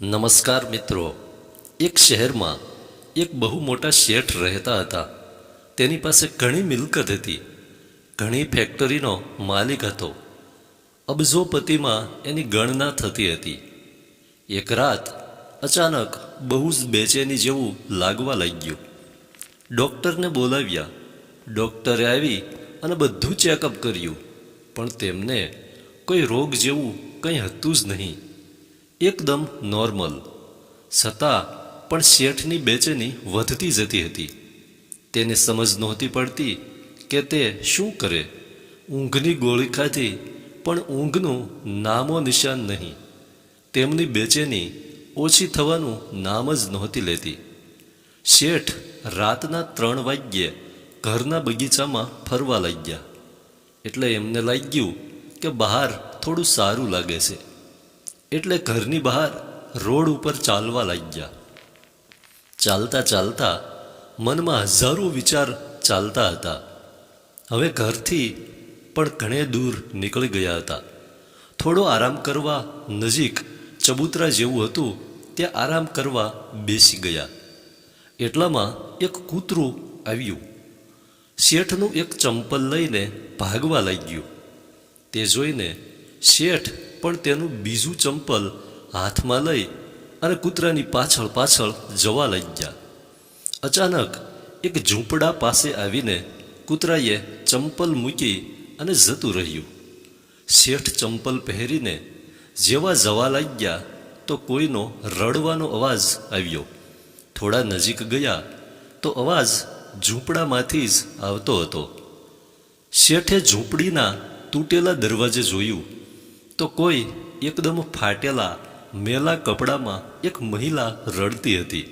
નમસ્કાર મિત્રો, એક શહેરમાં એક બહુ મોટા શેઠ રહેતા હતા. તેની પાસે ઘણી મિલકત હતી, ઘણી ફેક્ટરીનો માલિક હતો. અબજોપતિમાં એની ગણના થતી હતી. એક રાત અચાનક બહુ જ બેચેની જેવું લાગવા લાગ્યું. ડૉક્ટરને બોલાવ્યા. ડૉક્ટરે આવી અને બધું ચેકઅપ કર્યું, પણ તેમને કોઈ રોગ જેવું કંઈ હતું જ નહીં. એકદમ નોર્મલ. છતાં પણ શેઠની બેચેની વધતી જતી હતી. તેને સમજ નહોતી પડતી કે તે શું કરે. ઊંઘની ગોળી ખાધી, પણ ઊંઘનું નામો નિશાન નહીં. તેમની બેચેની ઓછી થવાનું નામ જ નહોતી લેતી. શેઠ રાતના 3 વાગ્યે ઘરના બગીચામાં ફરવા લાગ્યા. એટલે એમને લાગ્યું કે બહાર થોડું સારું લાગે છે, એટલે ઘરની બહાર રોડ ઉપર ચાલવા લાગ્યા. ચાલતા ચાલતા મનમાં હજારો વિચાર ચાલતા હતા. હવે ઘરથી પણ ઘણે દૂર નીકળી ગયા હતા. થોડો આરામ કરવા નજીક ચબૂતરા જેવું હતું, ત્યાં આરામ કરવા બેસી ગયા. એટલામાં એક કૂતરું આવ્યું. શેઠનું એક ચંપલ લઈને ભાગવા લાગ્યું. તે જોઈને શેઠ પણ તેનું બીજું ચંપલ હાથમાં લઈ અને કૂતરાની પાછળ પાછળ જવા લાગ્યા. અચાનક એક ઝૂંપડા પાસે આવીને કૂતરાએ ચંપલ મૂકી અને જતું રહ્યું. શેઠ ચંપલ પહેરીને જેવા જવા લાગ્યા તો કોઈનો રડવાનો અવાજ આવ્યો. થોડા નજીક ગયા તો અવાજ ઝૂંપડામાંથી જ આવતો હતો. શેઠે ઝૂંપડીના તૂટેલા દરવાજે જોયું તો કોઈ એકદમ ફાટેલા મેલા કપડામાં એક મહિલા રડતી હતી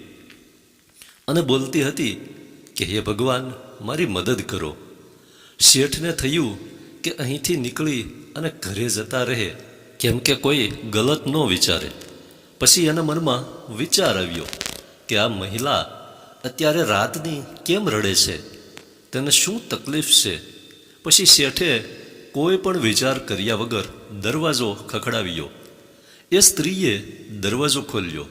અને બોલતી હતી કે હે ભગવાન, મારી મદદ કરો. શેઠને થયું કે અહીંથી નીકળી અને ઘરે જતા રહે, કેમ કે કોઈ ગલત ન વિચારે. પછી એના મનમાં વિચાર આવ્યો કે આ મહિલા અત્યારે રાતની કેમ રડે છે, તેને શું તકલીફ છે. પછી શેઠે કોઈ પણ વિચાર કર્યા વગર દરવાજો ખખડાવ્યો. એ સ્ત્રીએ દરવાજો ખોલ્યો.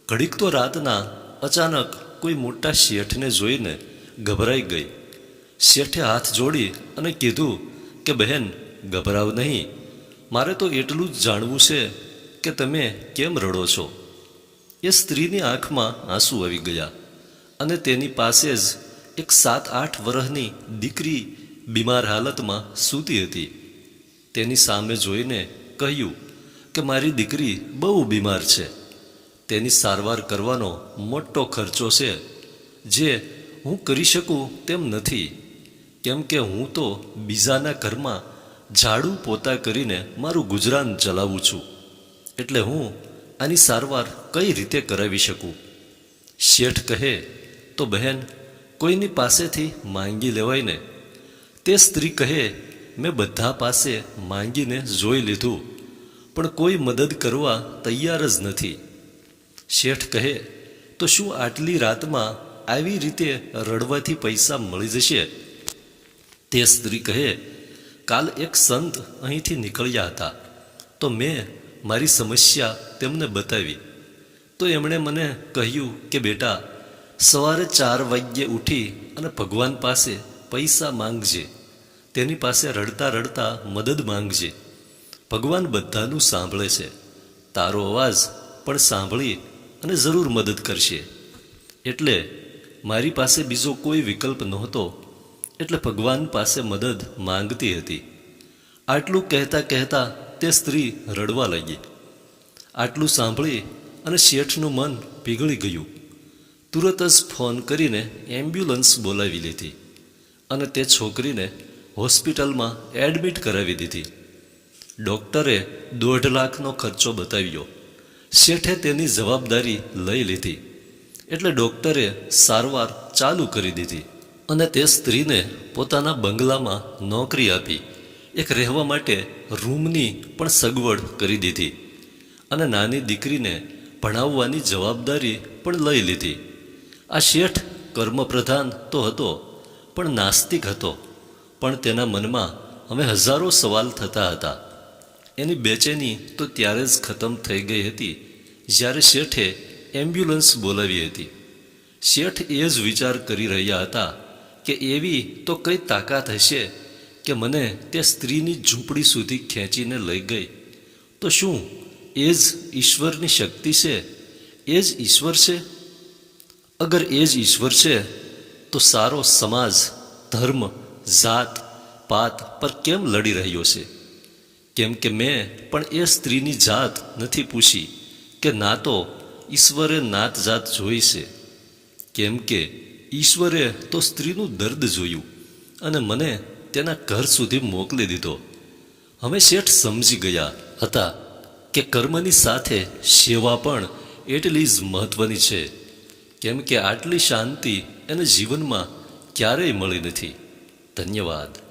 ઘડીક તો રાતના અચાનક કોઈ મોટા શેઠને જોઈને ગભરાઈ ગઈ. શેઠે હાથ જોડી અને કીધું કે બહેન, ગભરાવ નહીં, મારે તો એટલું જ જાણવું છે કે તમે કેમ રડો છો. એ સ્ત્રીની આંખમાં આંસુ આવી ગયા અને તેની પાસે જ એક 7-8 વર્ષની દીકરી બીમાર હાલતમાં સૂતી હતી. તેની સામે જોઈને કહ્યું કે મારી દીકરી બહુ બીમાર છે, તેની સારવાર કરવાનો મોટો ખર્ચો છે, જે હું કરી શકું તેમ નથી, કેમ કે હું તો બીજાના ઘરમાં ઝાડુ પોતા કરીને મારું ગુજરાન ચલાવું છું, એટલે હું આની સારવાર કઈ રીતે કરાવી શકું. શેઠ કહે તો બહેન, કોઈની પાસેથી માંગી લેવાય ને. તે સ્ત્રી કહે, મેં બધા પાસે માંગીને જોઈ લીધું, પણ કોઈ મદદ કરવા તૈયાર જ નથી. શેઠ કહે તો શું આટલી રાતમાં આવી રીતે રડવાથી પૈસા મળી જશે? તે સ્ત્રી કહે, કાલ એક સંત અહીંથી નીકળ્યા હતા, તો મેં મારી સમસ્યા તેમને બતાવી. તો એમણે મને કહ્યું કે બેટા, સવારે 4 વાગ્યે ઉઠી અને ભગવાન પાસે પૈસા માંગજે, તેની પાસે રડતા રડતા મદદ માંગજે. ભગવાન બધાનું સાંભળે છે, તારો અવાજ પણ સાંભળી અને જરૂર મદદ કરશે. એટલે મારી પાસે બીજો કોઈ વિકલ્પ નહોતો, એટલે ભગવાન પાસે મદદ માંગતી હતી. આટલું કહેતા કહેતા તે સ્ત્રી રડવા લાગી. આટલું સાંભળી અને શેઠનું મન પીગળી ગયું. તુરત જ ફોન કરીને એમ્બ્યુલન્સ બોલાવી લીધી અને તે છોકરીને હોસ્પિટલમાં એડમિટ કરાવી દીધી. ડૉક્ટરે 1.5 લાખનો ખર્ચો બતાવ્યો. શેઠે તેની જવાબદારી લઈ લીધી, એટલે ડૉક્ટરે સારવાર ચાલુ કરી દીધી અને તે સ્ત્રીને પોતાના બંગલામાં નોકરી આપી. એક રહેવા માટે રૂમની પણ સગવડ કરી દીધી અને નાની દીકરીને ભણાવવાની જવાબદારી પણ લઈ લીધી. આ શેઠ કર્મપ્રધાન તો હતો, પણ નાસ્તિક હતો. પણ તેના મનમાં હવે હજારો સવાલ થતા હતા. એની બેચેની તો ત્યારે જ ખતમ થઈ ગઈ હતી જ્યારે શેઠે એમ્બ્યુલન્સ બોલાવી હતી. શેઠ એ જ વિચાર કરી રહ્યા હતા કે એવી તો કઈ તાકાત હશે કે મને તે સ્ત્રીની ઝૂંપડી સુધી ખેંચીને લઈ ગઈ. તો શું એ જ ઈશ્વરની શક્તિ છે? એ જ ઈશ્વર છે? અગર એ જ ઈશ્વર છે તો સારો સમાજ ધર્મ જાત પાત પર કેમ લડી રહ્યો છે? કેમ કે મેં પણ એ સ્ત્રીની જાત નથી પૂછી કે ના તો ઈશ્વરે નાત જાત જોઈ છે. કેમ કે ઈશ્વરે તો સ્ત્રીનું દર્દ જોયું અને મને તેના ઘર સુધી મોકલી દીધો. હવે શેઠ સમજી ગયા હતા કે કર્મની સાથે સેવા પણ એટલી જ મહત્વની છે. કેમ કે આટલી શાંતિ એને જીવનમાં ક્યારેય મળી નથી. ધન્યવાદ.